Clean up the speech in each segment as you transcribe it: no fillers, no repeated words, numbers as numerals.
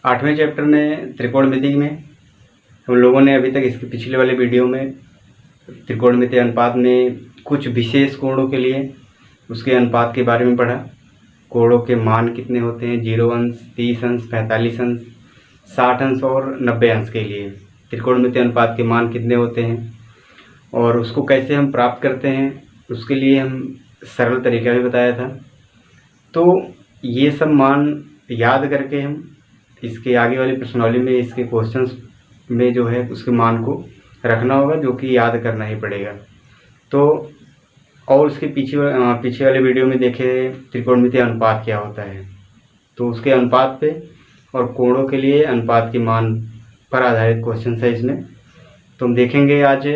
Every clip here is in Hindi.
8वें चैप्टर में त्रिकोणमिति में हम लोगों ने अभी तक इसके पिछले वाले वीडियो में त्रिकोणमिति अनुपात में कुछ विशेष कोणों के लिए उसके अनुपात के बारे में पढ़ा। कोणों के मान कितने होते हैं, 0 अंश, 30 अंश, 45 अंश, 60 अंश और 90 अंश के लिए त्रिकोणमिति अनुपात के मान कितने होते हैं और उसको कैसे हम प्राप्त करते हैं, उसके लिए हम सरल तरीका भी बताया था। तो ये सब मान याद करके हम इसके आगे वाली प्रश्नावली में इसके क्वेश्चंस में जो है उसके मान को रखना होगा, जो कि याद करना ही पड़ेगा। तो और उसके पीछे वाले वीडियो में देखे त्रिकोणमिति अनुपात क्या होता है, तो उसके अनुपात पे और कोणों के लिए अनुपात के मान पर आधारित क्वेश्चन है इसमें। तो हम देखेंगे आज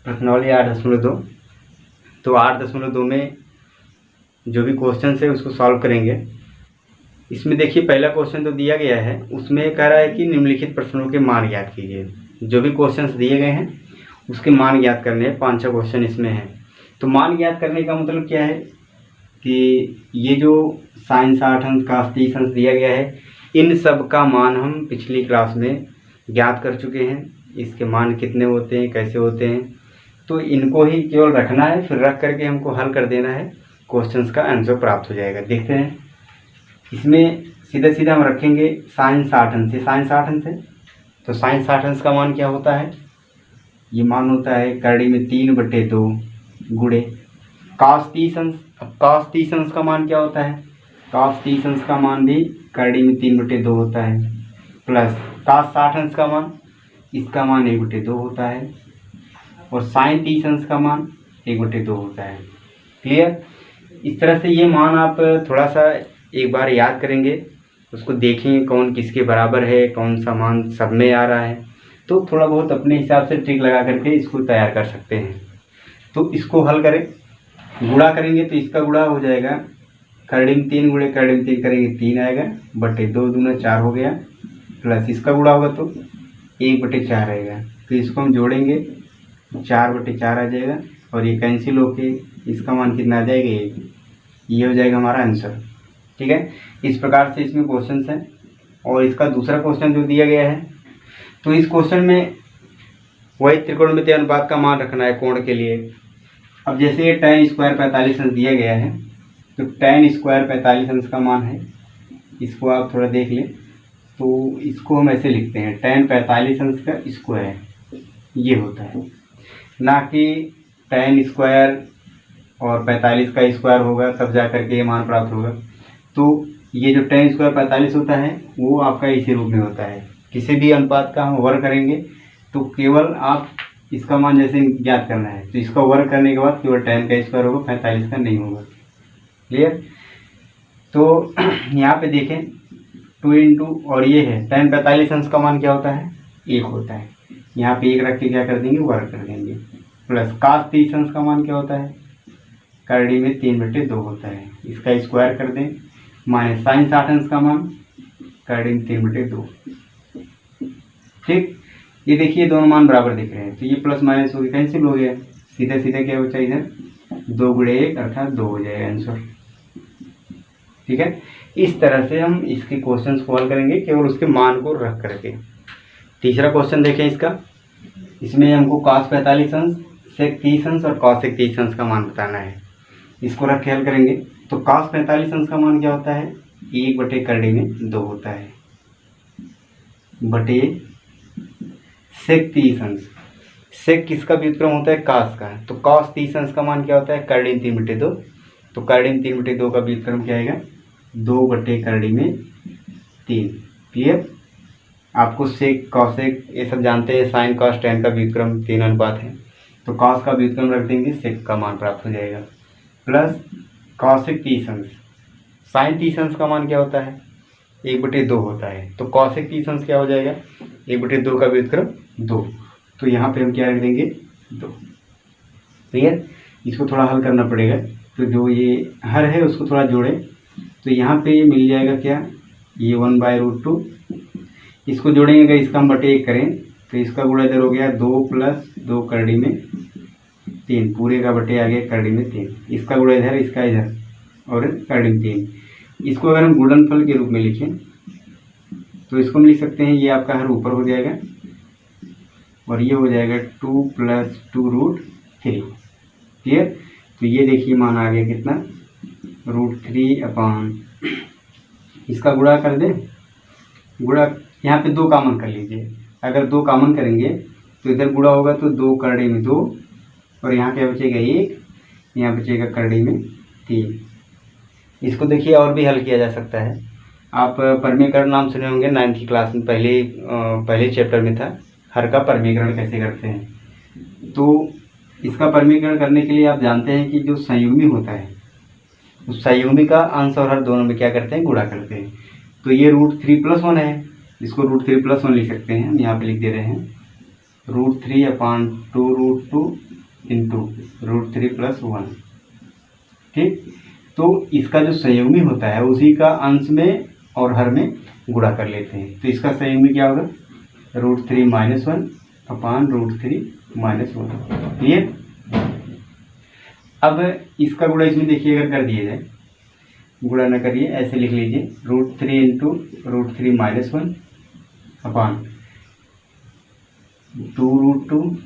प्रश्नावली 8.2। तो 8.2 में जो भी क्वेश्चन है उसको सॉल्व करेंगे। इसमें देखिए पहला क्वेश्चन तो दिया गया है, उसमें कह रहा है कि निम्नलिखित प्रश्नों के मान ज्ञात कीजिए। जो भी क्वेश्चंस दिए गए हैं उसके मान ज्ञात करने हैं। 5-6 क्वेश्चन इसमें हैं। तो मान ज्ञात करने का मतलब क्या है कि ये जो sin 60 अंश cos 30 अंश दिया गया है, इन सब का मान हम पिछली क्लास में ज्ञात कर चुके हैं। इसके मान कितने होते हैं, कैसे होते हैं, तो इनको ही केवल रखना है, फिर रख करके हमको हल कर देना है, क्वेश्चंस का आंसर प्राप्त हो जाएगा। देखते हैं इसमें सीधा सीधा हम रखेंगे sin 60 अंश से। sin 60 अंश है तो sin 60 अंश का मान क्या होता है, ये मान होता है करड़ी में 3/2 गुणे cos 30 अंश। अब cos 30 अंश का मान क्या होता है, cos 30 अंश का मान भी करड़ी में 3/2 होता है, प्लस cos 60 अंश का मान, इसका मान 1/2 होता है, और sin 30 अंश का मान 1/2 होता है। क्लियर। इस तरह से ये मान आप थोड़ा सा एक बार याद करेंगे, उसको देखेंगे कौन किसके बराबर है, कौन सा मान सब में आ रहा है, तो थोड़ा बहुत अपने हिसाब से ट्रिक लगा करके इसको तैयार कर सकते हैं। तो इसको हल करें, गुणा करेंगे तो इसका गुणा हो जाएगा करड़ी में 3 गुणे करड़ी में 3 करेंगे 3 आएगा, बटे 2 दूना 4 हो गया, प्लस इसका गुणा होगा तो 1/4 आएगा। तो इसको हम जोड़ेंगे 4/4 आ जाएगा, और ये कैंसिल होके इसका मान कितना आ जाएगा, ये हो जाएगा हमारा आंसर। ठीक है। इस प्रकार से इसमें क्वेश्चन है। और इसका दूसरा क्वेश्चन जो दिया गया है, तो इस क्वेश्चन में वही त्रिकोणमिति अनुपात का मान रखना है कोण के लिए। अब जैसे ये tan स्क्वायर 45 अंश दिया गया है, तो tan स्क्वायर 45 अंश का मान है, इसको आप थोड़ा देख लें। तो इसको हम ऐसे लिखते हैं tan 45 अंश का स्क्वायर, ये होता है, ना कि tan स्क्वायर और 45 का स्क्वायर होगा तब जा करके ये मान प्राप्त होगा। तो ये जो tan स्क्वायर 45 होता है वो आपका इसी रूप में होता है। किसी भी अनुपात का हम वर्ग करेंगे तो केवल आप इसका मान जैसे ज्ञात करना है, तो इसका वर्ग करने के बाद केवल tan का स्क्वायर होगा, 45 का नहीं होगा। क्लियर। तो यहाँ पे देखें 2 इंटू, और ये है tan 45 अंश का मान क्या होता है, 1 होता है। यहाँ पे 1 रख के क्या कर देंगे, वर्ग कर देंगे, प्लस cos 30 अंश का मान क्या होता है, करड़ी में 3/2 होता है, इसका स्क्वायर कर दें, माइनस sin 60 अंश का मान करड़ी में 3/2। ठीक। ये देखिए दोनों मान बराबर दिख रहे हैं, तो ये प्लस माइनस हो गया, कैंसिल हो गया, सीधे सीधे क्या बचा इधर, 2 गुणे 1 अर्थात 2 हो जाएगा आंसर। ठीक है। इस तरह से हम इसके क्वेश्चंस को हल करेंगे, केवल उसके मान को रख करके। तीसरा क्वेश्चन देखें इसका, इसमें हमको cos 45 अंश, sec 30 अंश और cos 30 अंश का मान बताना है। इसको रख के हल करेंगे तो cos 45 अंश का मान क्या होता है, 1/करड़ी में 2 होता है, बटे sec 30 अंश। sec किसका व्युत्क्रम होता है, cos का, तो cos 30 अंश का मान क्या होता है, करड़ी में 3/2, तो करड़ी में 3/2 का व्युत्क्रम क्या आएगा, 2/करड़ी में 3। क्लियर। आपको sec cosec ये सब जानते हैं, sin cos tan का व्युत्क्रम 3 अनुपात है, तो cos का व्युत्क्रम रख देंगे, sec का मान प्राप्त हो जाएगा, प्लस cosec 30 अंश। sin 30 अंश का मान क्या होता है, 1/2 होता है, तो cosec 30 अंश क्या हो जाएगा, 1/2 का व्युत्क्रम 2, तो यहाँ पे हम क्या रख देंगे, 2। क्लियर। इसको थोड़ा हल करना पड़ेगा, तो जो ये हर है उसको थोड़ा जोड़े, तो यहाँ पे मिल जाएगा क्या, ये 1/√2, इसको जोड़ेंगे अगर इसका हम बटे 1 करें तो इसका गुणा इधर हो गया 2 + 2 करड़ी में 3, पूरे का बटे आ गया करड़ी में 3, इसका गुणा इधर, इसका इधर और करड़ी में 3। इसको अगर हम गुणनफल के रूप में लिखें तो इसको हम लिख सकते हैं, ये आपका हर ऊपर हो जाएगा और ये हो जाएगा 2 + 2√3। क्लियर। तो ये देखिए मान आ गया कितना, √3 इसका गुणा कर दें। गुणा यहाँ पे 2 कॉमन कर लीजिए। अगर 2 कॉमन करेंगे तो इधर गुणा होगा तो 2 करड़ी में 2 और यहाँ क्या बचेगा 1, यहाँ बचेगा करड़ी में 3। इसको देखिए और भी हल किया जा सकता है। आप परमीकरण नाम सुने होंगे, 9th क्लास में पहले चैप्टर में था, हर का परमीकरण कैसे करते हैं। तो इसका परमीकरण करने के लिए आप जानते हैं कि जो संयुग्मी होता है उस संयुग्मी का अंश और हर दोनों में क्या करते हैं, गुणा करते हैं। तो ये √3+1 है, इसको √3+1 लिख सकते हैं। हम यहाँ पे लिख दे रहे हैं √3/2√2 × √3+1। ठीक। तो इसका जो संयुग्मी होता है उसी का अंश में और हर में गुणा कर लेते हैं। तो इसका संयुग्मी क्या होगा, √3-1/√3-1। क्लियर। अब इसका गुणा इसमें देखिए अगर कर दिया जाए, गुणा न करिए, ऐसे लिख लीजिए √3 × √3-1/2√2।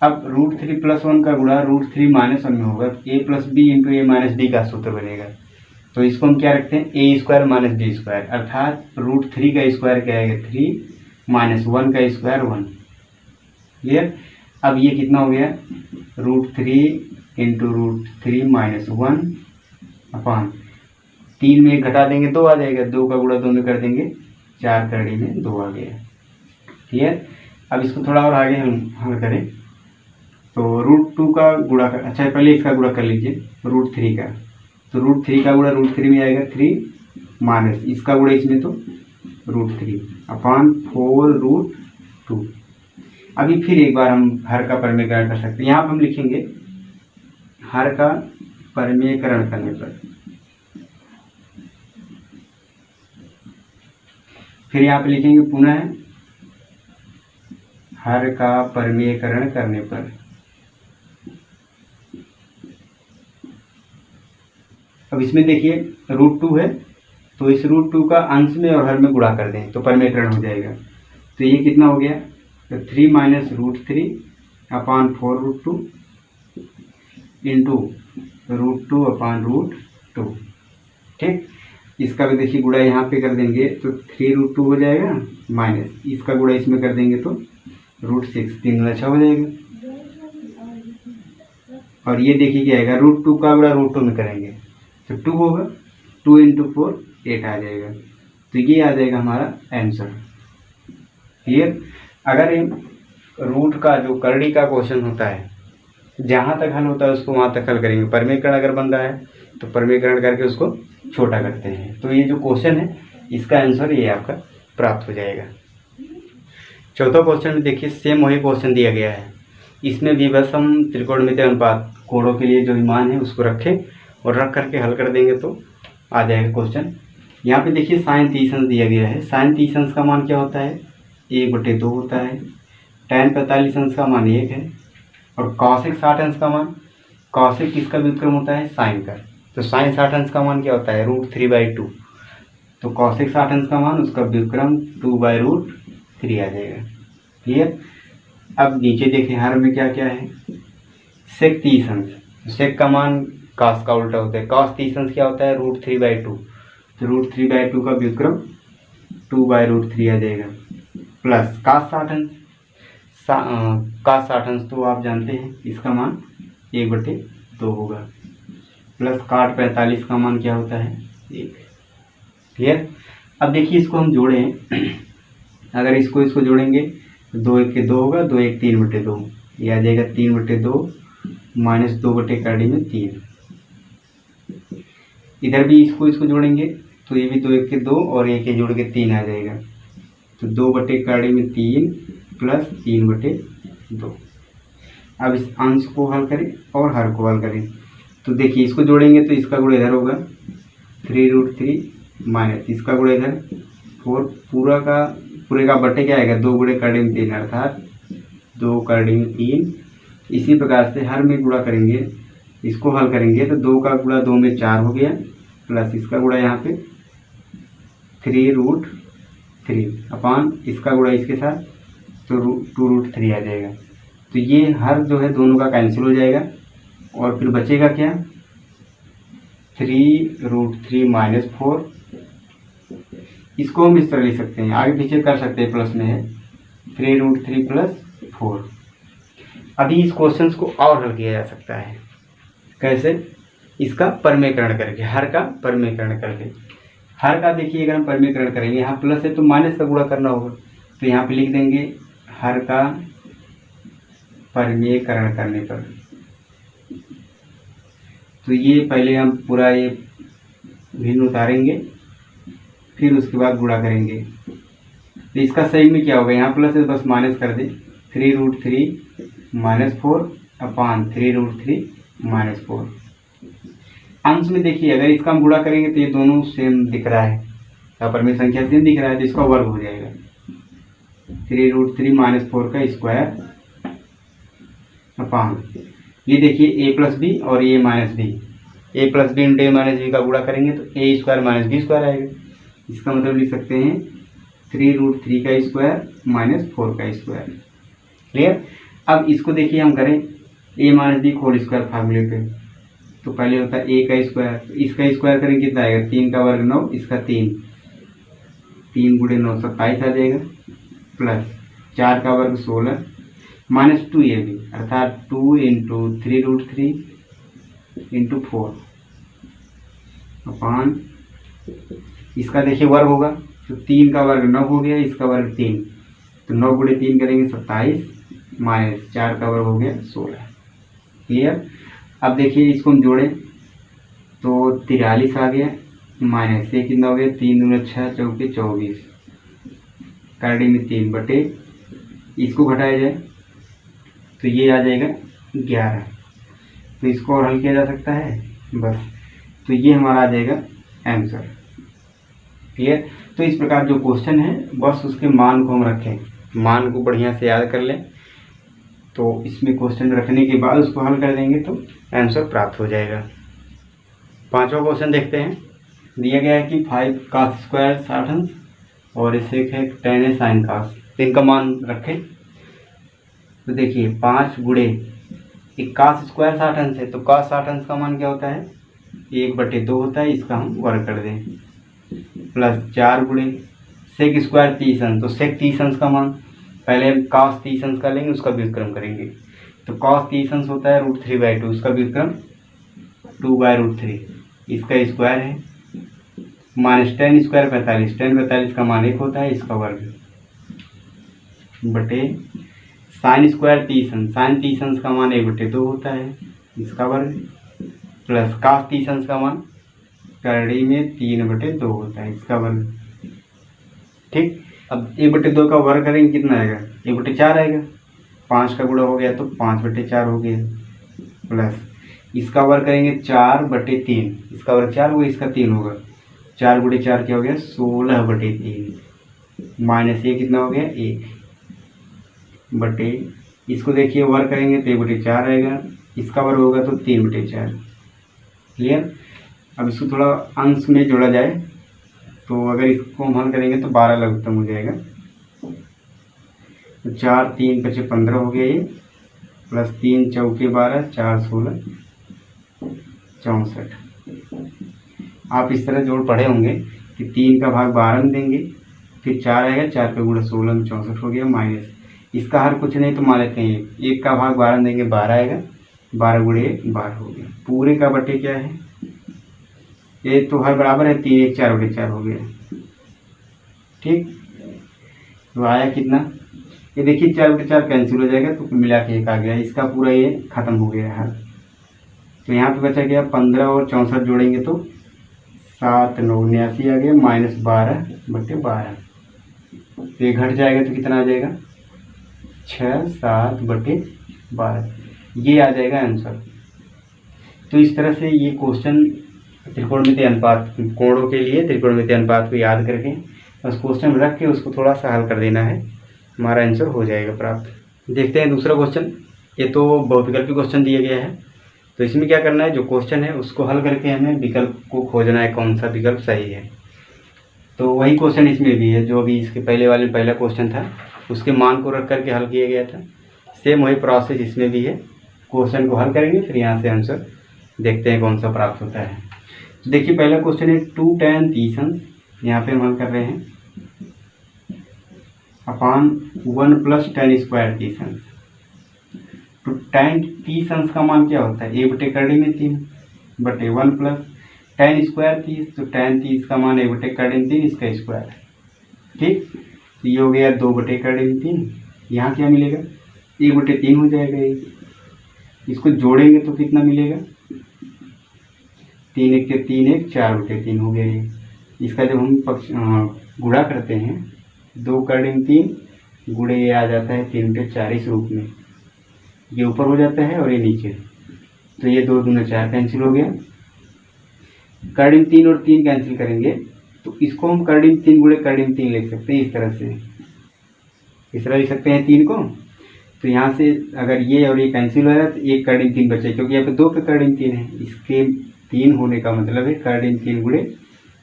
अब √3+1 का गुणा √3-1 में होगा, a + b × a - d का सूत्र बनेगा। तो इसको हम क्या रखते हैं, a² - b², अर्थात √3 का स्क्वायर क्या आएगा 3 - 1 का स्क्वायर 1। क्लियर। अब ये कितना हो गया, √3 × √3-1 3 में 1 घटा देंगे 2 आ जाएगा, 2 का गुणा 2 में कर देंगे 4 करड़ी में 2 आ गया। क्लियर। अब इसको थोड़ा और आगे हम हल करें तो √2 का गुणा कर, अच्छा पहले इसका गुणा कर लीजिए √3 का। तो √3 का गुणा √3 में आएगा 3 माइनस इसका गुणा इसमें तो √3/4√2। अभी फिर एक बार हम हर का परमीकरण कर सकते हैं। यहाँ पर हम लिखेंगे हर का परमीकरण करने पर, फिर यहाँ पे लिखेंगे पुनः हर का परमीकरण करने पर। अब इसमें देखिए √2 है तो इस √2 का अंश में और हर में गुणा कर दें तो परमीकरण हो जाएगा। तो ये कितना हो गया, तो 3 - √3/4√2 × √2/√2। ठीक। इसका भी देखिए गुणा यहाँ पे कर देंगे तो 3√2 हो जाएगा माइनस इसका गुणा इसमें कर देंगे तो √6, 3 × 6 हो जाएगा। और ये देखिए क्या आएगा, √2 का गुणा √2 में करेंगे तो 2 होगा, 2 × 4 8 आ जाएगा। तो ये आ जाएगा हमारा आंसर। क्लियर। अगर रूट का जो करड़ी का क्वेश्चन होता है जहाँ तक हल होता है उसको वहाँ तक हल करेंगे। परमीकरण अगर बन रहा है तो परमीकरण करके उसको छोटा करते हैं। तो ये जो क्वेश्चन है इसका आंसर ये आपका प्राप्त हो जाएगा। चौथा क्वेश्चन में देखिए सेम वही क्वेश्चन दिया गया है। इसमें भी बस हम त्रिकोणमितीय अनुपात कोणों के लिए जो मान है उसको रखें और रख करके हल कर देंगे तो आ जाएगा क्वेश्चन। यहाँ पे देखिए sin 30 अंश दिया गया है। sin 30 अंश का मान क्या होता है, 1/2 होता है। tan 45 अंश का मान 1 है और cosec 60 अंश का मान, cosec किसका व्युत्क्रम होता है, sin का। तो sin 60 अंश का मान क्या होता है, √3/2। तो cosec 60 अंश का मान उसका व्युत्क्रम 2/√3 आ जाएगा। क्लियर। अब नीचे देखें हर में क्या क्या है, sec 30 अंश, sec का मान cos का उल्टा होता है। cos 30 अंश क्या होता है, √3/2। तो √3/2 का व्युत्क्रम 2/√3 आ जाएगा प्लस cos 60 अंश, cos 60 अंश तो आप जानते हैं इसका मान 1/2 होगा प्लस cot 45 का मान क्या होता है, 1। क्लियर। अब देखिए इसको हम जोड़ें, अगर इसको जोड़ेंगे तो 2 × 1 = 2 होगा, 2 × 1 = 3/2, ये आ जाएगा 3/2 माइनस 2/3 में 3। इधर भी इसको जोड़ेंगे तो ये भी 2 × 1 = 2 और 1 जोड़ के 3 आ जाएगा। तो 2/3 में 3 प्लस 3/2। अब इस अंश को हल करें और हर को हल करें तो देखिए इसको जोड़ेंगे तो इसका गुणा इधर होगा 3√3 माइनस इसका गुणा इधर 4, पूरे का बटे क्या आएगा, 2 × 3 अर्थात 2 × 3। इसी प्रकार से हर में गुणा करेंगे, इसको हल करेंगे तो 2 का गुणा 2 में 4 हो गया प्लस इसका गुणा यहाँ पे 3√3 3 अपान इसका गुणा इसके साथ, तो 2√3 आ जाएगा। तो ये हर जो है दोनों का कैंसिल हो जाएगा और फिर बचेगा क्या, 3√3 माइनस 4। इसको हम इस तरह लिख सकते हैं, आगे पीछे कर सकते हैं, प्लस में है 3√3 प्लस 4। अभी इस क्वेश्चन को और हल किया जा सकता है, कैसे, इसका परमीकरण करके, हर का परमीकरण करके। हर का देखिए अगर हम परमीकरण करेंगे, यहाँ प्लस है तो माइनस का गुणा करना होगा, तो यहाँ पे लिख देंगे हर का परमीकरण करने पर। तो ये पहले हम पूरा ये भिन्न उतारेंगे, फिर उसके बाद गुणा करेंगे। तो इसका सही में क्या होगा, यहाँ प्लस है बस माइनस कर दे, 3√3 माइनस 4 अपान 3√3 माइनस 4। अंश में देखिए अगर इसका हम गुणा करेंगे तो ये दोनों सेम दिख रहा है, यहाँ में संख्या सेम दिख रहा है, तो इसका वर्ग हो जाएगा 3√3 माइनस 4 का स्क्वायर अपान, ये देखिए a प्लस बी और ये minus b, a plus b into a minus b का गुणा करेंगे तो a square minus b square आएगा। इसका मतलब लिख सकते हैं 3√3 का स्क्वायर माइनस 4 का स्क्वायर। क्लियर। अब इसको देखिए हम करें a minus b whole square फार्मूले पे, तो पहले होता है a का स्क्वायर, इसका स्क्वायर करेंगे कितना आएगा, 3 का वर्ग 9, इसका 3 गुणे 9 27 आ जाएगा, प्लस 4 का वर्ग 16 माइनस 2 ये भी, अर्थात 2 इंटू 3√3 इंटू 4 अपान, इसका देखिए वर्ग होगा, तो 3 का वर्ग 9 हो गया, इसका वर्ग 3, तो 9 गुणे 3 करेंगे 27 माइनस 4 का वर्ग हो गया 16। क्लियर। अब देखिए इसको हम जोड़ें तो 43 आ गया, माइनस से कितना हो गया, 3 दूनी 6 चौके 24, करड़ी में 3 बटे, इसको घटाया जाए तो ये आ जाएगा 11। तो इसको और हल किया जा सकता है बस, तो ये हमारा आ जाएगा आंसर। क्लियर। तो इस प्रकार जो क्वेश्चन है बस उसके मान को हम रखें, मान को बढ़िया से याद कर लें, तो इसमें क्वेश्चन रखने के बाद उसको हल कर देंगे तो आंसर प्राप्त हो जाएगा। पांचवा क्वेश्चन देखते हैं। दिया गया है कि 5 cos स्क्वायर 60 अंश और इससे एक है 10 है साइन cos, तो इनका मान रखें। तो देखिए 5 गुणे एक cos स्क्वायर 60 अंश है, तो cos 60 अंश का मान क्या होता है, 1/2 होता है, इसका हम वर्ग कर दें, प्लस 4 गुणे सेक स्क्वायर 30 अंश, तो सेक 30 अंश का मान पहले हम cos 30 अंश का लेंगे, उसका व्युत्क्रम करेंगे, तो cos 30 अंश होता है √3/2, उसका व्युत्क्रम 2/√3, इसका स्क्वायर है, माइनस 10 स्क्वायर 45, 10 45 का मान 1 होता है, इसका वर्ग बटे साइन स्क्वायर 30 अंश, साइन 30 अंश का मान 1/2 होता है, इसका वर्ग, प्लस cos 30 अंश का मान करड़ी में 3/2 होता है, इसका वर्ग। ठीक। अब 1/2 का वर्ग करेंगे कितना आएगा, 1/4 आएगा, 5 का गुणा हो गया तो 5/4 हो गया, प्लस इसका वर्ग करेंगे 4/3, इसका वर्ग 4 होगा, इसका 3 होगा, 4 गुणे 4 क्या हो गया 16/3, माइनस ये कितना हो गया 1 बटे, इसको देखिए वर्ग करेंगे तो 1/4 आएगा, इसका वर्ग होगा तो 3/4। क्लियर। अब इसको थोड़ा अंश में जोड़ा जाए तो अगर इसको हम हल करेंगे तो 12 लघुत्तम हो जाएगा, तो 4 3 5 15 हो गया ये, प्लस 3 चौके 12, 4 16 64। आप इस तरह जोड़ पढ़े होंगे कि 3 का भाग 12 में देंगे, फिर 4 आएगा, 4 का गुणा 16 में 64 हो गया, माइनस इसका हर कुछ नहीं तो मान लेते हैं 1 का भाग 12 में देंगे 12 आएगा, 12 गुणे 12 हो गया, पूरे का बटे क्या है, ये तो हर बराबर है 3 1 4/4 हो गया। ठीक। तो आया कितना, ये देखिए 4/4 कैंसिल हो जाएगा तो मिला के 1 आ गया, इसका पूरा ये खत्म हो गया हल। तो यहाँ पे बचा गया 15 और 64 जोड़ेंगे तो 7 9 79 आ गया, माइनस 12/12, तो ये घट जाएगा तो कितना आ जाएगा 6 7/12, ये आ जाएगा आंसर। तो इस तरह से ये क्वेश्चन त्रिकोणमितीय अनुपात, कोणों के लिए त्रिकोणमितीय अनुपात को याद करके बस क्वेश्चन रख के उसको थोड़ा सा हल कर देना है, हमारा आंसर हो जाएगा प्राप्त। देखते हैं दूसरा क्वेश्चन। ये तो बहुविकल्पी क्वेश्चन दिया गया है, तो इसमें क्या करना है, जो क्वेश्चन है उसको हल करके हमें विकल्प को खोजना है, कौन सा विकल्प सही है। तो वही क्वेश्चन इसमें भी है, जो अभी इसके पहले वाले पहला क्वेश्चन था उसके मान को रख करके हल किया गया था। सेम वही प्रोसेस इसमें भी है। क्वेश्चन को हल करेंगे, फिर यहाँ से आंसर देखते हैं कौन सा प्राप्त होता है। तो देखिए पहला क्वेश्चन है 2 tan 30 अंश, यहाँ पे हम हल कर रहे हैं अपान 1 प्लस tan स्क्वायर 30 अंश। तो tan 30 अंश का मान क्या होता है, 1/3 में 3 बटे 1 प्लस tan स्क्वायर 30, तो tan 30 का मान 1/3 में 3 इसका स्क्वायर। ठीक, तो ये हो गया 2/3 में 3। यहाँ क्या मिलेगा, 1/3 हो जाएगा ये। इसको जोड़ेंगे तो कितना मिलेगा, 3 1 के 3 1 4/3 हो गया ये। इसका जब हम पक्ष गुणा करते हैं 2/3 गुणे ये आ जाता है 3/4 इस रूप में, ये ऊपर हो जाता है और ये नीचे, तो ये 2 दूना 4 कैंसिल हो गया। 3 और 3 कैंसिल करेंगे तो इसको हम 3 गुणे 3 लिख सकते हैं। इस तरह से इस तरह लिख सकते हैं 3 को। तो यहाँ से अगर ये और ये कैंसिल हो रहा है तो 1 3 बचे, क्योंकि यहाँ पे 2 पे 3 है, इसके 3 होने का मतलब है 3 गुणे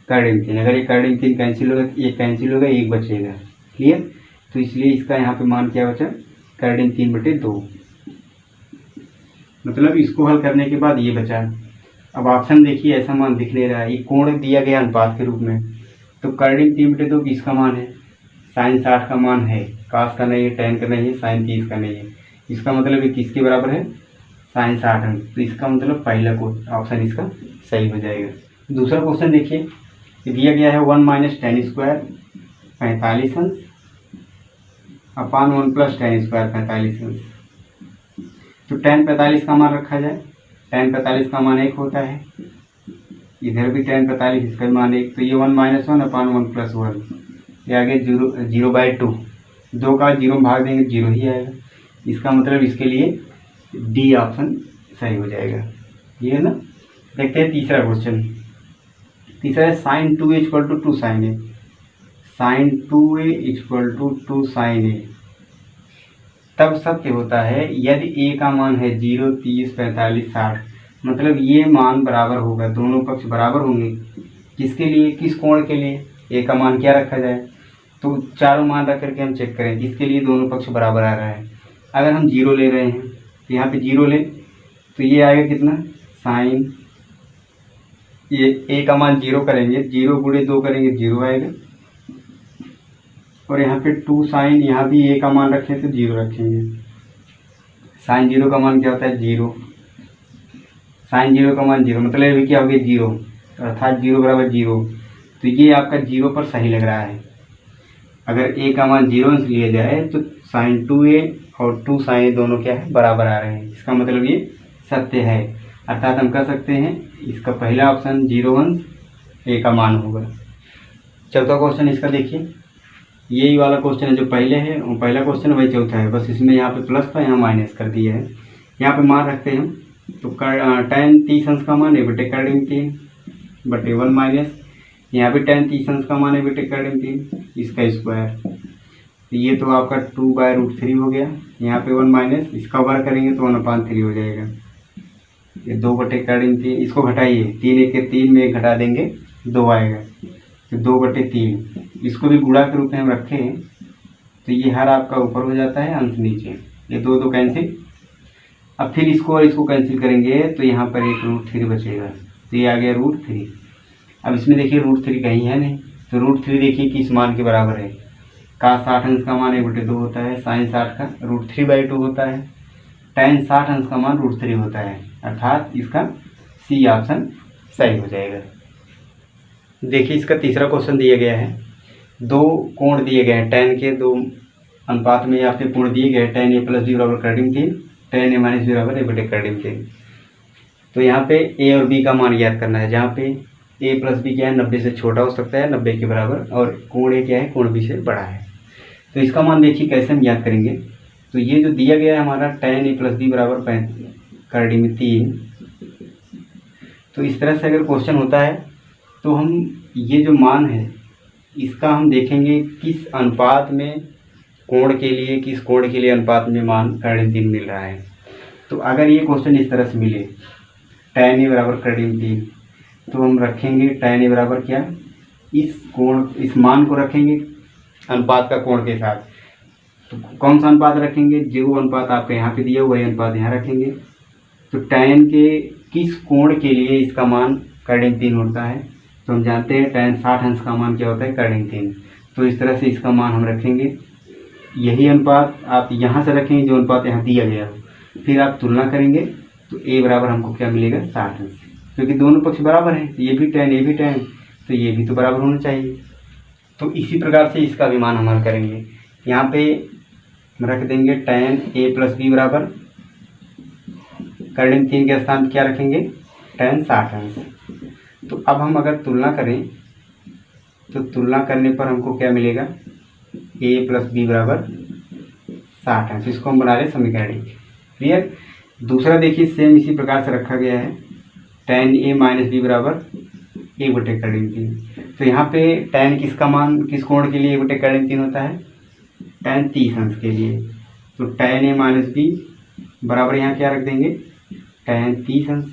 3। अगर ये 3 कैंसिल होगा तो 1 कैंसिल होगा, 1 बचेगा। क्लियर, तो इसलिए इसका यहाँ पे मान क्या बचा, 3/2। मतलब इसको हल करने के बाद ये बचा। अब ऑप्शन देखिए ऐसा मान दिख नहीं रहा है, ये कोण दिया गया अनुपात के रूप में, तो 3/2 किसका मान है, sin 60 का मान है, cos का नहीं है, tan का नहीं है, sin 30 का नहीं है। इसका मतलब ये किसके बराबर है, sin 60 अंश। तो इसका मतलब पहला ऑप्शन इसका सही हो जाएगा। दूसरा क्वेश्चन देखिए, दिया गया है 1 माइनस tan स्क्वायर 45 अंश अपान 1 प्लस tan स्क्वायर 45 अंश। तो tan 45 का मान रखा जाए, tan 45 का मान 1 होता है, इधर भी tan 45 इसका मान 1, तो ये 1 माइनस 1 अपान 1 प्लस 1, ये आगे 0/2, 2 का 0 में भाग देंगे 0 ही आएगा। इसका मतलब इसके लिए डी ऑप्शन सही हो जाएगा, ये है ना। देखते हैं तीसरा क्वेश्चन। तीसरा है sin 2a = 2 sin a। sin 2a = 2 sin a तब सत्य होता है यदि a का मान है 0 30 45 60। मतलब ये मान बराबर होगा, दोनों पक्ष बराबर होंगे। किसके लिए, किस कोण के लिए, a का मान क्या रखा जाए, तो चारों मान रख करके हम चेक करें किसके लिए दोनों पक्ष बराबर आ रहा है। अगर हम 0 ले रहे हैं तो यहाँ पे 0 ले, तो ये आएगा कितना, साइन, ये a का मान 0 करेंगे, 0 गुणे 2 करेंगे 0 आएगा। और यहाँ पे 2 साइन, यहाँ भी a का मान रखें तो 0 रखेंगे। साइन 0 का मान क्या होता है, 0। साइन 0 का मान 0, मतलब अभी क्या हो गया 0, अर्थात 0 बराबर 0। तो ये आपका 0 पर सही लग रहा है। अगर a का मान 0 अंश लिया जाए तो sin 2a और 2 sin a दोनों क्या है, बराबर आ रहे हैं। इसका मतलब ये सत्य है, अर्थात हम कह सकते हैं इसका पहला ऑप्शन 0 अंश a का मान होगा। चौथा क्वेश्चन इसका देखिए, यही वाला क्वेश्चन है जो पहले है, और पहला क्वेश्चन वही चौथा है, बस इसमें यहाँ पे प्लस था, यहाँ माइनस कर दिया है। यहाँ पे मान रखते हैं हम, तो tan 30 अंश का मान 1/3 बटे 1 माइनस, यहाँ पे tan 30 अंश का मान 1/3 इसका स्क्वायर, तो ये तो आपका 2/√3 हो गया। यहाँ पे 1 माइनस, इसका वर्ग करेंगे तो 1/3 हो जाएगा। ये 2/3, इसको घटाइए, 3 1 के 3 में 1 घटा देंगे 2 आएगा, तो 2/3। इसको भी गुणा के रूप में हम रखें तो ये हर आपका ऊपर हो जाता है, अंश नीचे, ये 2 2 कैंसिल। अब फिर इसको और इसको कैंसिल करेंगे तो यहाँ पर एक √3 बचेगा, तो ये आ गया √3। अब इसमें देखिए √3 कहीं है नहीं, तो √3 देखिए किस मान के बराबर है, cos 60 अंश का मान 1/2 होता है, sin 60 का √3/2 होता है, tan 60 अंश का मान √3 होता है, अर्थात इसका सी ऑप्शन सही हो जाएगा। देखिए इसका तीसरा क्वेश्चन दिया गया है, 2 कोण दिए गए हैं, tan के 2 अनुपात में आपके कोण दिए गए, tan a + b = 3, tan a - b = 1/3। तो यहाँ पे a और b का मान याद करना है, जहाँ पे a + b क्या है, 90 से छोटा हो सकता है, 90 के बराबर, और कोण a क्या है, कोण b से बड़ा है। तो इसका मान देखिए कैसे हम याद करेंगे। तो ये जो दिया गया है हमारा tan a + b = 3, तो इस तरह से अगर क्वेश्चन होता है तो हम ये जो मान है इसका हम देखेंगे किस अनुपात में कोण के लिए, किस कोण के लिए अनुपात में मान 3 मिल रहा है। तो अगर ये क्वेश्चन इस तरह से मिले, tan a = 3, तो हम रखेंगे tan a बराबर क्या, इस मान को रखेंगे अनुपात का कोण के साथ। तो कौन सा अनुपात रखेंगे? जो अनुपात आपके यहाँ पे दिया वही अनुपात यहाँ रखेंगे। तो tan के किस कोण के लिए इसका मान कर्डिंग 3 होता है? तो हम जानते हैं tan 60 अंश का मान क्या होता है? कर्डिंग 3। तो इस तरह से इसका मान हम रखेंगे। यही अनुपात आप यहाँ से रखेंगे जो अनुपात यहाँ दिया गया हो। फिर आप तुलना करेंगे तो a बराबर हमको क्या मिलेगा? 60 अंश, क्योंकि दोनों पक्ष बराबर हैं। ये भी tan ये भी tan, तो ये भी तो बराबर होना चाहिए। तो इसी प्रकार से इसका भी मान हम हल करेंगे। यहाँ पे रख देंगे tan a प्लस b बराबर कर्डिंग 3 के स्थान क्या रखेंगे? tan 60 अंश। तो अब हम अगर तुलना करें तो तुलना करने पर हमको क्या मिलेगा? a प्लस बी बराबर 60 अंश। इसको हम बना रहे समीकरण 1। क्लियर? दूसरा देखिए सेम इसी प्रकार से रखा गया है tan a माइनस बी बराबर a बटे कर्डिंग 3। तो यहाँ पे tan किसका मान किस कोण के लिए a बटे कर्डिंग 3 होता है? tan 30 अंश के लिए। तो tan a माइनस बी बराबर यहाँ क्या रख देंगे? tan 30 अंश।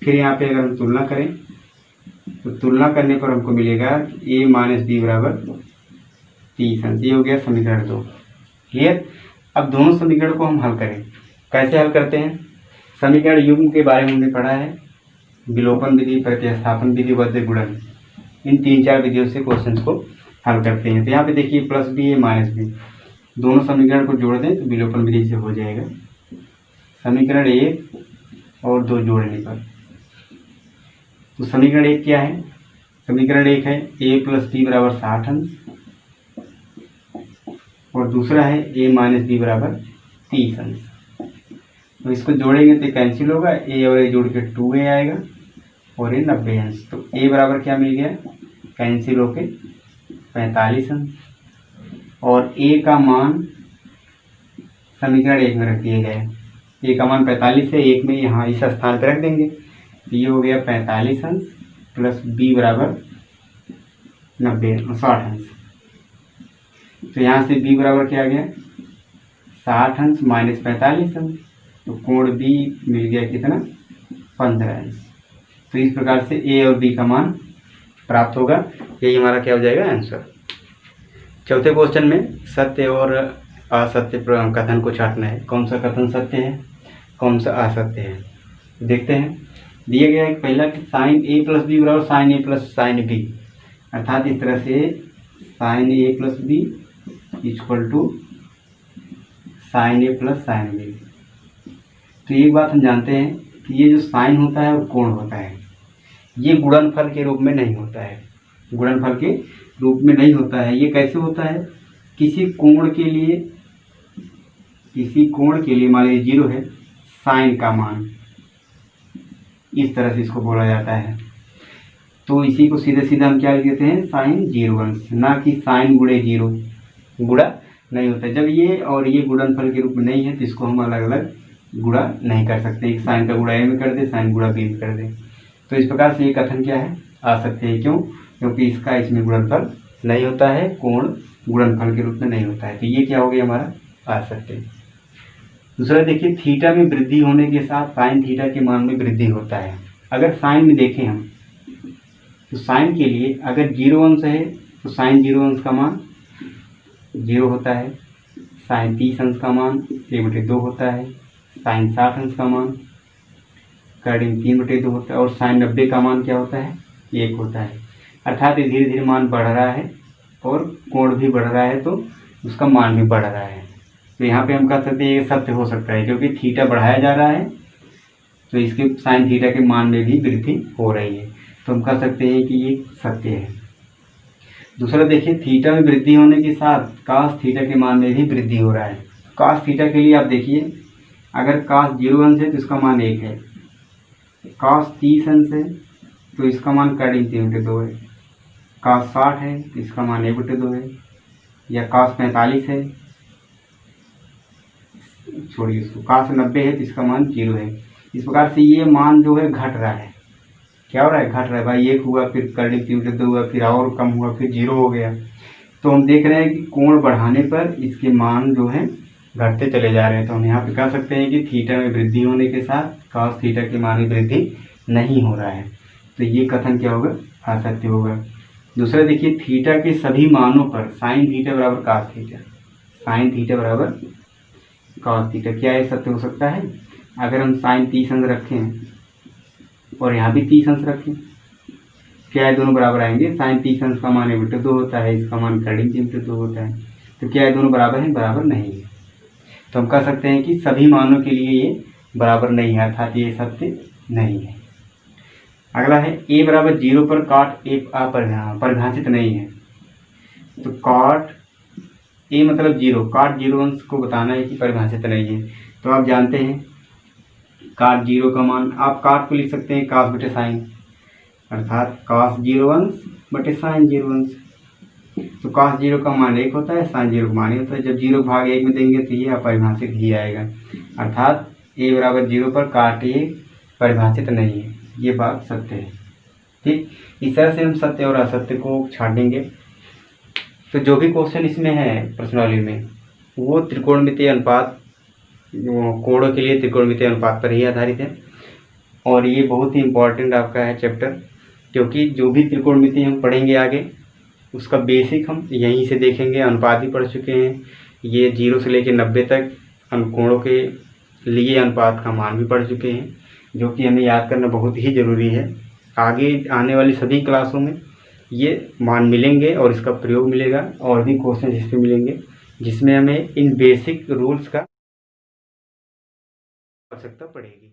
फिर यहाँ पे अगर हम तुलना करें तो तुलना करने पर हमको मिलेगा a माइनस बी बराबर 30 अंश। ये हो गया समीकरण 2। क्लियर? अब दोनों समीकरण को हम हल करें। कैसे हल करते हैं? समीकरण युग्म के बारे में हमने पढ़ा है, विलोपन विधि, प्रतिस्थापन विधि, वज्र गुणन। इन 3-4 विधियों से क्वेश्चंस को हल करते हैं। तो यहाँ पे देखिए प्लस बी है माइनस बी, दोनों समीकरण को जोड़ दें तो विलोपन विधि से हो जाएगा। समीकरण 1 और 2 जोड़ने पर तो समीकरण 1 क्या है? समीकरण 1 है a प्लस बी बराबर 60 अंश और दूसरा है a माइनस बी बराबर 30 अंश। तो इसको जोड़ेंगे तो कैंसिल होगा, a और a जोड़ के 2a आएगा और ये 90 अंश। तो a बराबर क्या मिल गया? कैंसिल होके 45 अंश। और a का मान समीकरण 1 में रख दिए गए। a का मान 45 है, 1 में यहाँ इस स्थान पर रख देंगे। तो ये हो गया 45 अंश प्लस b बराबर 60 अंश। तो यहाँ से b बराबर क्या आ गया? 60 अंश माइनस 45 अंश। तो कोण b मिल गया कितना? 15 अंश। तो इस प्रकार से a और b का मान प्राप्त होगा। यही हमारा क्या हो जाएगा? आंसर। चौथे क्वेश्चन में सत्य और असत्य कथन को छांटना है। कौन सा कथन सत्य है, कौन सा असत्य है, देखते हैं। दिया गया है पहला कि साइन a प्लस बी बराबर sine a plus sine B, अर्थात इस तरह से sine a plus B equal to sine a plus sine B. तो एक बात हम जानते हैं कि ये जो साइन होता है और कोण होता है ये गुणनफल के रूप में नहीं होता है। गुणनफल के रूप में नहीं होता है। ये कैसे होता है? किसी कोण के लिए मान लीजिए 0 है, साइन का मान इस तरह से इसको बोला जाता है। तो इसी को सीधे सीधे हम क्या लिख देते हैं? साइन 0 अंश, ना कि साइन गुणे 0। गुणा नहीं होता। जब ये और ये गुणनफल के रूप में नहीं है तो इसको हम अलग अलग गुणा नहीं कर सकते। एक साइन का गुणा a में कर दे, साइन गुणा b में कर दे। तो इस प्रकार से ये कथन क्या है? असत्य है। क्यों? क्योंकि इसमें गुणनफल नहीं होता है, कोण गुणनफल के रूप में नहीं होता है। तो ये क्या हो गया हमारा? असत्य। दूसरा देखिए, थीटा में वृद्धि होने के साथ साइन थीटा के मान में वृद्धि होता है। अगर साइन में देखें हम तो साइन के लिए अगर 0 अंश है तो साइन 0 अंश का मान 0 होता है। साइन 30 अंश का मान 1/2 होता है। साइन 60 अंश का मान कर्डिंग 3/2 होता है। और साइन 90 का मान क्या होता है? 1 होता है। अर्थात धीरे धीरे मान बढ़ रहा है और कोण भी बढ़ रहा है तो उसका मान भी बढ़ रहा है। तो यहाँ पे हम कह सकते हैं ये सत्य हो सकता है, क्योंकि थीटा बढ़ाया जा रहा है तो इसके साइन थीटा के मान में भी वृद्धि हो रही है। तो हम कह सकते हैं कि ये सत्य है। दूसरा देखिए, थीटा में वृद्धि होने के साथ कास थीटा के मान में भी वृद्धि हो रहा है। कास थीटा के लिए आप देखिए, अगर कास 0 अंश है तो इसका मान 1 है। कास 30 अंश है तो इसका मान कर्डिंग 3/2 है। कास 60 है तो इसका मान 1/2 है। या कास 45 है, छोड़िए इसको, कास 90 है तो इसका मान 0 है। इस प्रकार से ये मान जो है घट रहा है। क्या हो रहा है? घट रहा है। भाई 1 हुआ, फिर कर्डिंग 3/2 हुआ, फिर और कम हुआ, फिर 0 हो गया। तो हम देख रहे हैं कि कोण बढ़ाने पर इसके मान जो है घटते चले जा रहे हैं। तो हम यहाँ पे कह सकते हैं कि थीटा में वृद्धि होने के साथ कास थीटा के मान में वृद्धि नहीं हो रहा है। तो ये कथन क्या होगा? असत्य होगा। दूसरा देखिए, थीटा के सभी मानों पर साइन थीटा बराबर कास थीटा, साइन थीटा बराबर कॉस थीटा। क्या ये सत्य हो सकता है? अगर हम साइन 30 अंश रखें और यहाँ भी 30 अंश रखें, क्या ये दोनों बराबर आएंगे? साइन 30 अंश का मान 1/2 होता है, इसका मान कड़ी 3/2 होता है, तो क्या ये दोनों बराबर हैं? बराबर नहीं है। तो हम कह सकते हैं कि सभी मानों के लिए ये बराबर नहीं है, अर्थात ये सत्य नहीं है। अगला है a बराबर 0 पर cot a परिभाषित नहीं है। तो cot a मतलब 0, cot 0 अंश को बताना है कि परिभाषित नहीं है। तो आप जानते हैं cot 0 का मान, आप cot को लिख सकते हैं cos बटे साइन, अर्थात cos 0 अंश बटे साइन 0 अंश। तो cos 0 का मान 1 होता है, साइन 0 का मान 1 होता है। जब 0 भाग 1 में देंगे तो ये अपरिभाषित ही आएगा, अर्थात a बराबर 0 पर cot a परिभाषित नहीं है। ये बात सत्य है। ठीक, इस तरह से हम सत्य और असत्य को छाटेंगे। तो जो भी क्वेश्चन इसमें है प्रश्नावली में, वो त्रिकोणमितीय अनुपात, कोणों के लिए त्रिकोणमितीय अनुपात पर ही आधारित है। और ये बहुत ही इम्पोर्टेंट आपका है चैप्टर, क्योंकि जो भी त्रिकोणमिति हम पढ़ेंगे आगे, उसका बेसिक हम यहीं से देखेंगे। अनुपात भी पढ़ चुके हैं, ये 0 से लेकर 90 तक कोणों के लिए अनुपात का मान भी पढ़ चुके हैं, जो कि हमें याद करना बहुत ही ज़रूरी है। आगे आने वाली सभी क्लासों में ये मान मिलेंगे और इसका प्रयोग मिलेगा, और भी क्वेश्चन इस पर मिलेंगे, जिसमें हमें इन बेसिक रूल्स का आवश्यकता पड़ेगी।